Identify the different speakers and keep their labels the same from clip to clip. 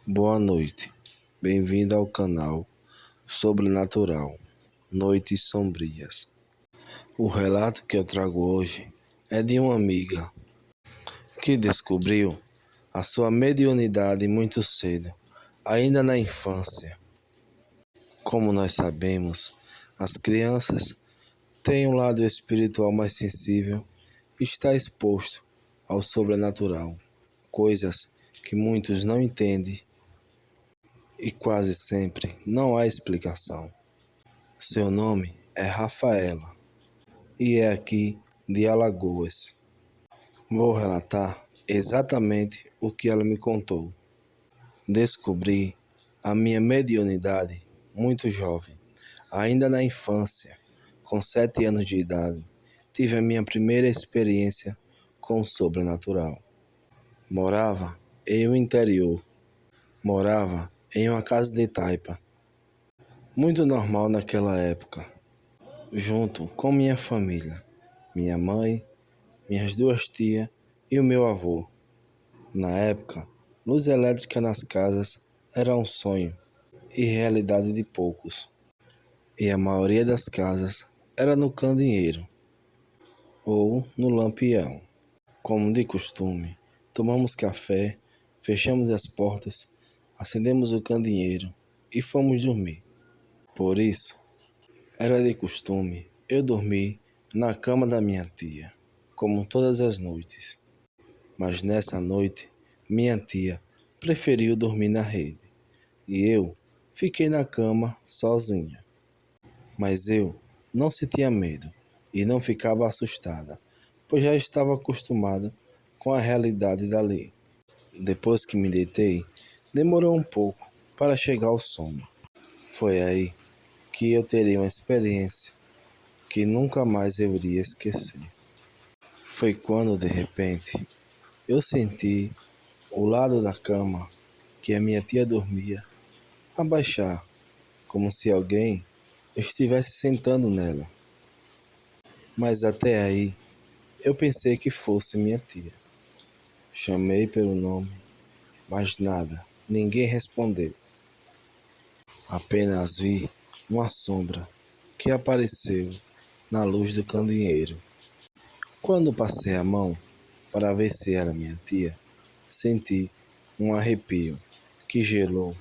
Speaker 1: Boa noite, bem-vindo ao canal Sobrenatural, Noites Sombrias. O relato que eu trago hoje é de uma amiga que descobriu a sua mediunidade muito cedo, ainda na infância. Como nós sabemos, as crianças têm um lado espiritual mais sensível e está exposto ao sobrenatural, coisas que muitos não entendem e quase sempre não há explicação. Seu nome é Rafaela e é aqui de Alagoas. Vou relatar exatamente o que ela me contou. Descobri a minha mediunidade muito jovem, ainda na infância, com 7 anos de idade, tive a minha primeira experiência com o sobrenatural. Morava em um interior, morava em uma casa de taipa, muito normal naquela época, junto com minha família, minha mãe, minhas 2 tias e o meu avô. Na época, luz elétrica nas casas era um sonho e realidade de poucos, e a maioria das casas era no candeeiro ou no lampião. Como de costume, tomamos café, fechamos as portas, acendemos o candeeiro e fomos dormir. Por isso, era de costume eu dormir na cama da minha tia, como todas as noites. Mas nessa noite, minha tia preferiu dormir na rede e eu fiquei na cama sozinha. Mas eu não sentia medo e não ficava assustada, pois já estava acostumada com a realidade dali. Depois que me deitei, demorou um pouco para chegar ao sono. Foi aí que eu teria uma experiência que nunca mais eu iria esquecer. Foi quando, de repente, eu senti o lado da cama que a minha tia dormia abaixar, como se alguém estivesse sentando nela. Mas até aí, eu pensei que fosse minha tia. Chamei pelo nome, mas nada, ninguém respondeu. Apenas vi uma sombra que apareceu na luz do candeeiro. Quando passei a mão para ver se era minha tia, senti um arrepio que gelou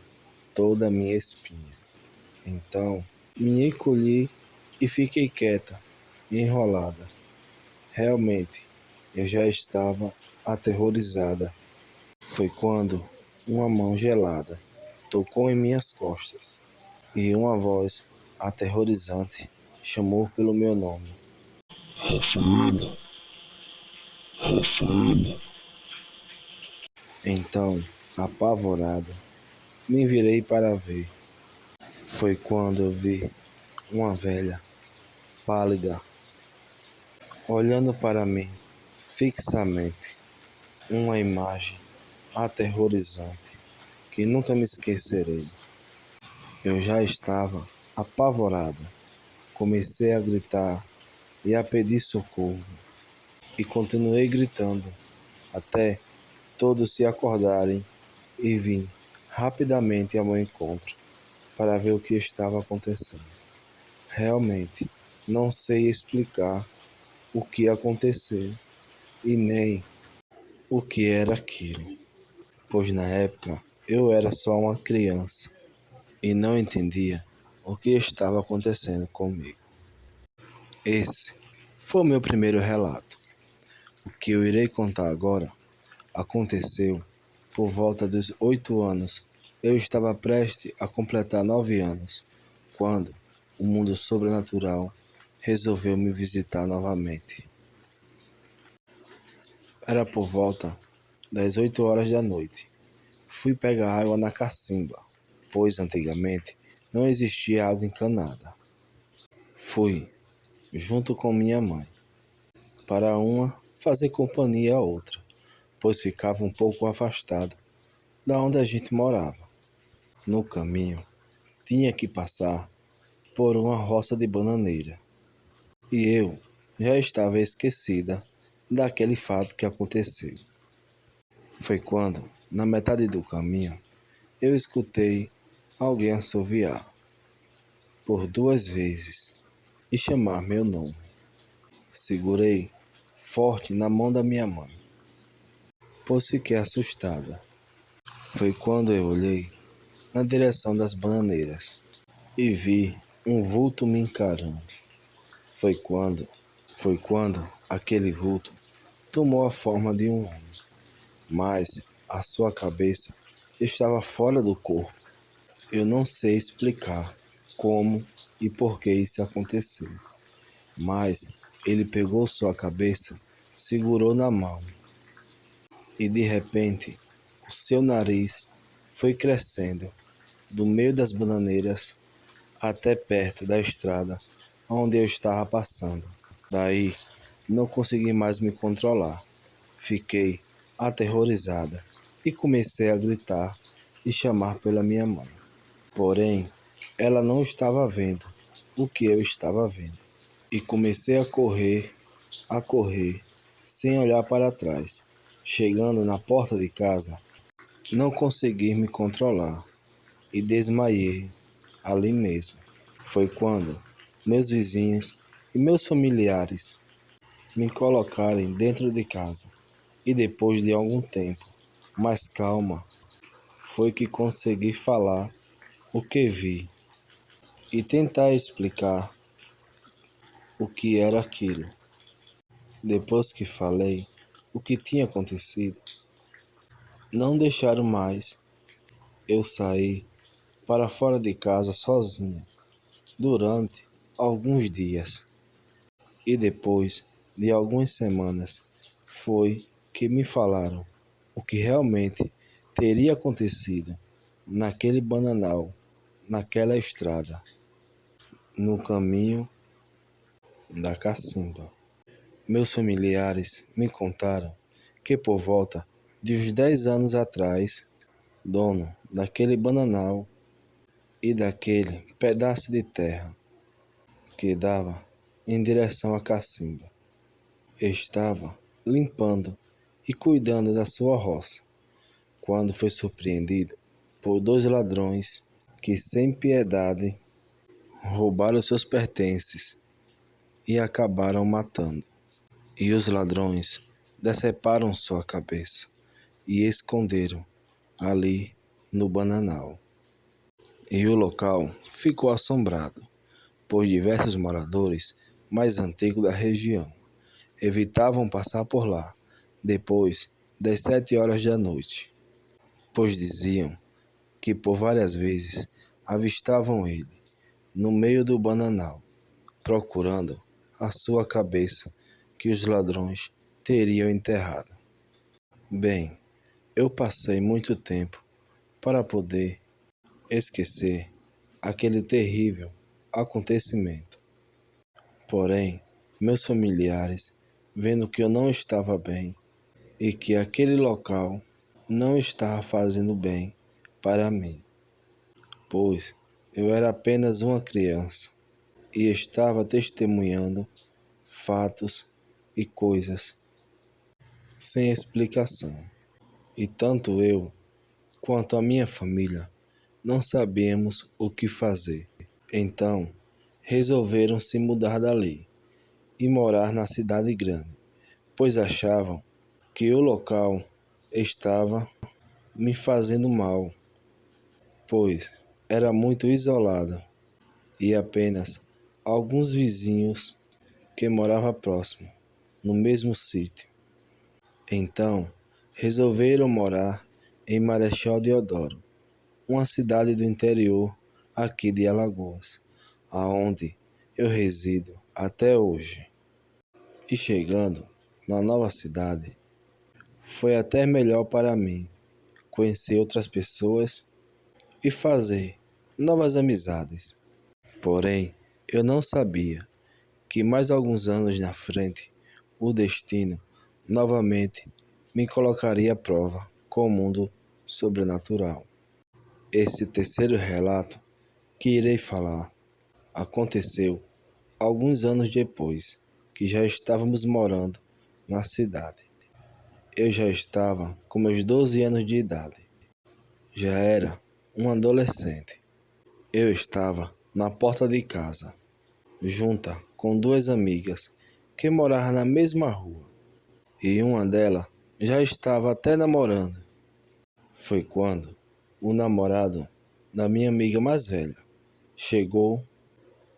Speaker 1: toda a minha espinha. Então, me encolhi e fiquei quieta, enrolada. Realmente, eu já estava aterrorizada. Foi quando uma mão gelada tocou em minhas costas e uma voz aterrorizante chamou pelo meu nome.
Speaker 2: Rafaela, Rafaela.
Speaker 1: Então, apavorada, me virei para ver. Foi quando eu vi uma velha, pálida, olhando para mim fixamente. Uma imagem aterrorizante que nunca me esquecerei. Eu já estava apavorada. Comecei a gritar e a pedir socorro. E continuei gritando até todos se acordarem e vim rapidamente ao meu encontro para ver o que estava acontecendo. Realmente não sei explicar o que aconteceu e nem o que era aquilo, pois na época eu era só uma criança e não entendia o que estava acontecendo comigo. Esse foi o meu primeiro relato. O que eu irei contar agora aconteceu por volta dos 8 anos. Eu estava prestes a completar 9 anos, quando o mundo sobrenatural resolveu me visitar novamente. Era por volta das 8 horas da noite. Fui pegar água na cacimba, pois antigamente não existia água encanada. Fui, junto com minha mãe, para uma fazer companhia à outra, pois ficava um pouco afastado da onde a gente morava. No caminho, tinha que passar por uma roça de bananeira, e eu já estava esquecida daquele fato que aconteceu. Foi quando, na metade do caminho, eu escutei alguém assoviar por 2 vezes e chamar meu nome. Segurei forte na mão da minha mãe, pois fiquei assustada. Foi quando eu olhei na direção das bananeiras e vi um vulto me encarando. Foi quando, foi quando aquele vulto tomou a forma de um homem, mas a sua cabeça estava fora do corpo. Eu não sei explicar como e por que isso aconteceu, mas ele pegou sua cabeça, segurou na mão e de repente o seu nariz foi crescendo do meio das bananeiras até perto da estrada onde eu estava passando. Daí não consegui mais me controlar. Fiquei aterrorizada e comecei a gritar e chamar pela minha mãe. Porém, ela não estava vendo o que eu estava vendo. E comecei a correr, sem olhar para trás. Chegando na porta de casa, não consegui me controlar e desmaiei ali mesmo. Foi quando meus vizinhos e meus familiares me colocaram dentro de casa. E depois de algum tempo, mais calma, foi que consegui falar o que vi e tentar explicar o que era aquilo. Depois que falei o que tinha acontecido, não deixaram mais eu sair para fora de casa sozinha durante alguns dias. E depois de algumas semanas foi que me falaram o que realmente teria acontecido naquele bananal, naquela estrada, no caminho da cacimba. Meus familiares me contaram que por volta de uns 10 anos atrás, dono daquele bananal e daquele pedaço de terra que dava em direção à cacimba, estava limpando e cuidando da sua roça, quando foi surpreendido por 2 ladrões que, sem piedade, roubaram seus pertences e acabaram matando. E os ladrões deceparam sua cabeça e esconderam ali no bananal. E o local ficou assombrado, pois diversos moradores mais antigos da região evitavam passar por lá depois das 7 horas da noite, pois diziam que por várias vezes avistavam ele no meio do bananal, procurando a sua cabeça que os ladrões teriam enterrado. Bem, eu passei muito tempo para poder esquecer aquele terrível acontecimento. Porém, meus familiares, vendo que eu não estava bem e que aquele local não estava fazendo bem para mim, pois eu era apenas uma criança e estava testemunhando fatos e coisas sem explicação. E tanto eu quanto a minha família não sabíamos o que fazer. Então, resolveram se mudar dali e morar na cidade grande, pois achavam que o local estava me fazendo mal, pois era muito isolado e apenas alguns vizinhos que moravam próximo, no mesmo sítio. Então, resolveram morar em Marechal Deodoro, uma cidade do interior aqui de Alagoas, aonde eu resido até hoje. E chegando na nova cidade, foi até melhor para mim conhecer outras pessoas e fazer novas amizades. Porém, eu não sabia que mais alguns anos na frente, o destino novamente me colocaria à prova com o mundo sobrenatural. Esse terceiro relato que irei falar aconteceu alguns anos depois que já estávamos morando na cidade. Eu já estava com meus 12 anos de idade. Já era um adolescente. Eu estava na porta de casa, junta com duas amigas que moravam na mesma rua, e uma delas já estava até namorando. Foi quando o namorado da minha amiga mais velha chegou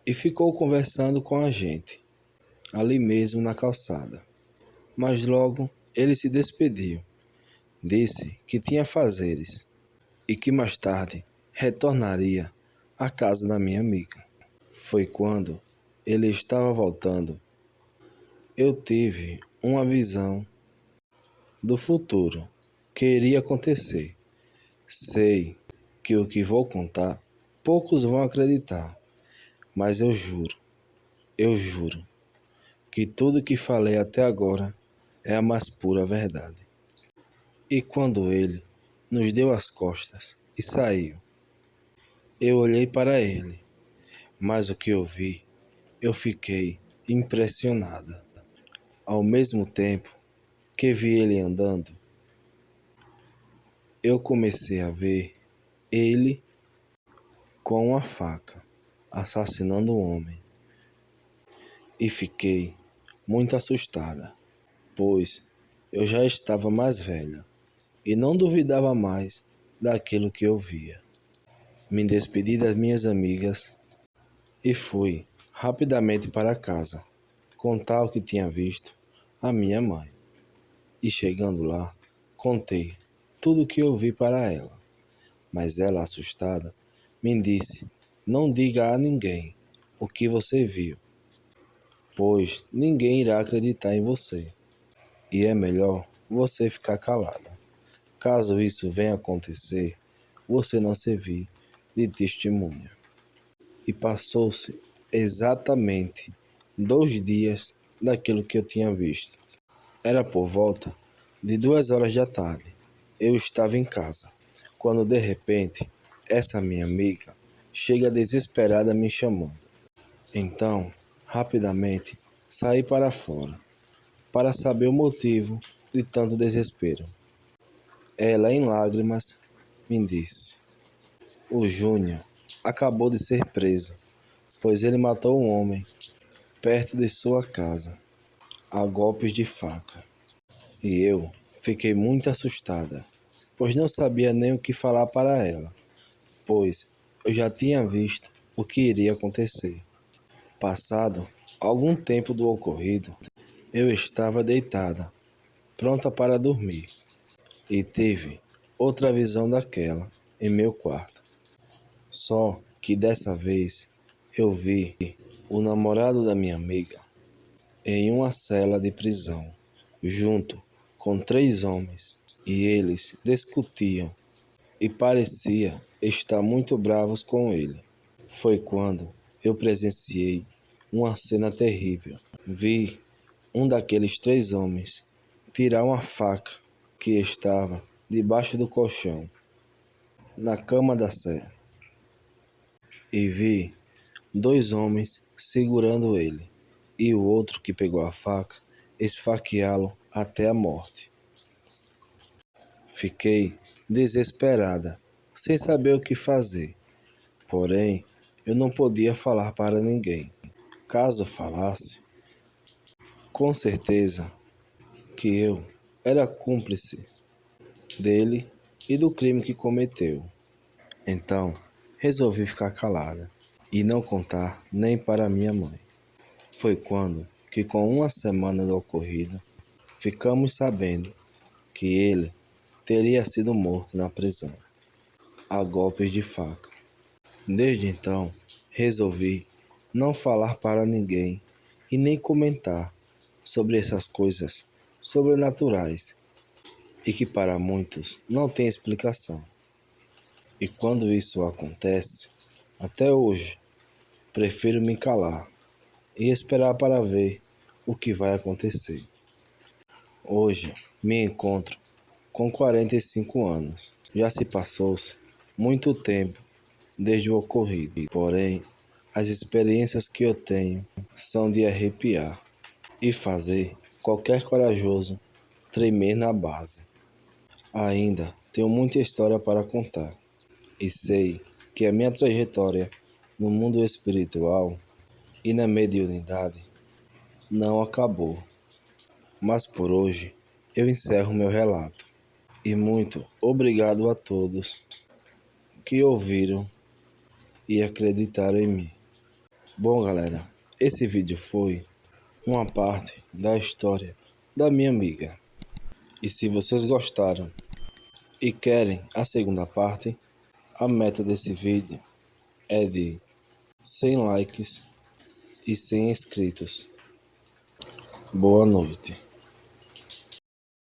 Speaker 1: e ficou conversando com a gente, ali mesmo na calçada. Mas logo ele se despediu, disse que tinha afazeres e que mais tarde retornaria à casa da minha amiga. Foi quando ele estava voltando, eu tive uma visão do futuro que iria acontecer. Sei que o que vou contar, poucos vão acreditar, mas eu juro, que tudo que falei até agora é a mais pura verdade. E quando ele nos deu as costas e saiu, eu olhei para ele, mas o que eu vi, eu fiquei impressionada. Ao mesmo tempo que vi ele andando, eu comecei a ver ele com uma faca, assassinando um homem. E fiquei muito assustada, pois eu já estava mais velha e não duvidava mais daquilo que eu via. Me despedi das minhas amigas e fui rapidamente para casa contar o que tinha visto à minha mãe. E chegando lá, contei tudo o que eu vi para ela. Mas ela, assustada, me disse: "Não diga a ninguém o que você viu, pois ninguém irá acreditar em você. E é melhor você ficar calada. Caso isso venha acontecer, você não servir de testemunha." E passou-se exatamente 2 dias daquilo que eu tinha visto. Era por volta de 2 horas da tarde. Eu estava em casa, quando de repente essa minha amiga chega desesperada me chamando. Então, rapidamente, saí para fora, para saber o motivo de tanto desespero. Ela, em lágrimas, me disse: "O Júnior acabou de ser preso, pois ele matou um homem perto de sua casa, a golpes de faca." E eu fiquei muito assustada, pois não sabia nem o que falar para ela, pois eu já tinha visto o que iria acontecer. Passado algum tempo do ocorrido, eu estava deitada, pronta para dormir, e tive outra visão daquela em meu quarto. Só que dessa vez eu vi o namorado da minha amiga em uma cela de prisão, junto com 3 homens, e eles discutiam e parecia estar muito bravos com ele. Foi quando eu presenciei uma cena terrível. Vi um daqueles 3 homens tirar uma faca que estava debaixo do colchão, na cama da cela, e vi 2 homens segurando ele, e o outro que pegou a faca esfaqueá-lo até a morte. Fiquei desesperada, sem saber o que fazer. Porém, eu não podia falar para ninguém. Caso falasse, com certeza que eu era cúmplice dele e do crime que cometeu. Então, resolvi ficar calada e não contar nem para minha mãe. Foi quando que, com uma semana do ocorrido, ficamos sabendo que ele teria sido morto na prisão, a golpes de faca. Desde então, resolvi não falar para ninguém e nem comentar sobre essas coisas sobrenaturais e que para muitos não tem explicação. E quando isso acontece, até hoje, prefiro me calar e esperar para ver o que vai acontecer. Hoje me encontro com 45 anos. Já se passou-se muito tempo desde o ocorrido, porém, as experiências que eu tenho são de arrepiar e fazer qualquer corajoso tremer na base. Ainda tenho muita história para contar, E sei que a minha trajetória no mundo espiritual e na mediunidade não acabou. Mas por hoje eu encerro meu relato. E muito obrigado a todos que ouviram e acreditaram em mim. Bom, galera, esse vídeo foi uma parte da história da minha amiga. E se vocês gostaram e querem a segunda parte, a meta desse vídeo é de 100 likes e 100 inscritos. Boa noite.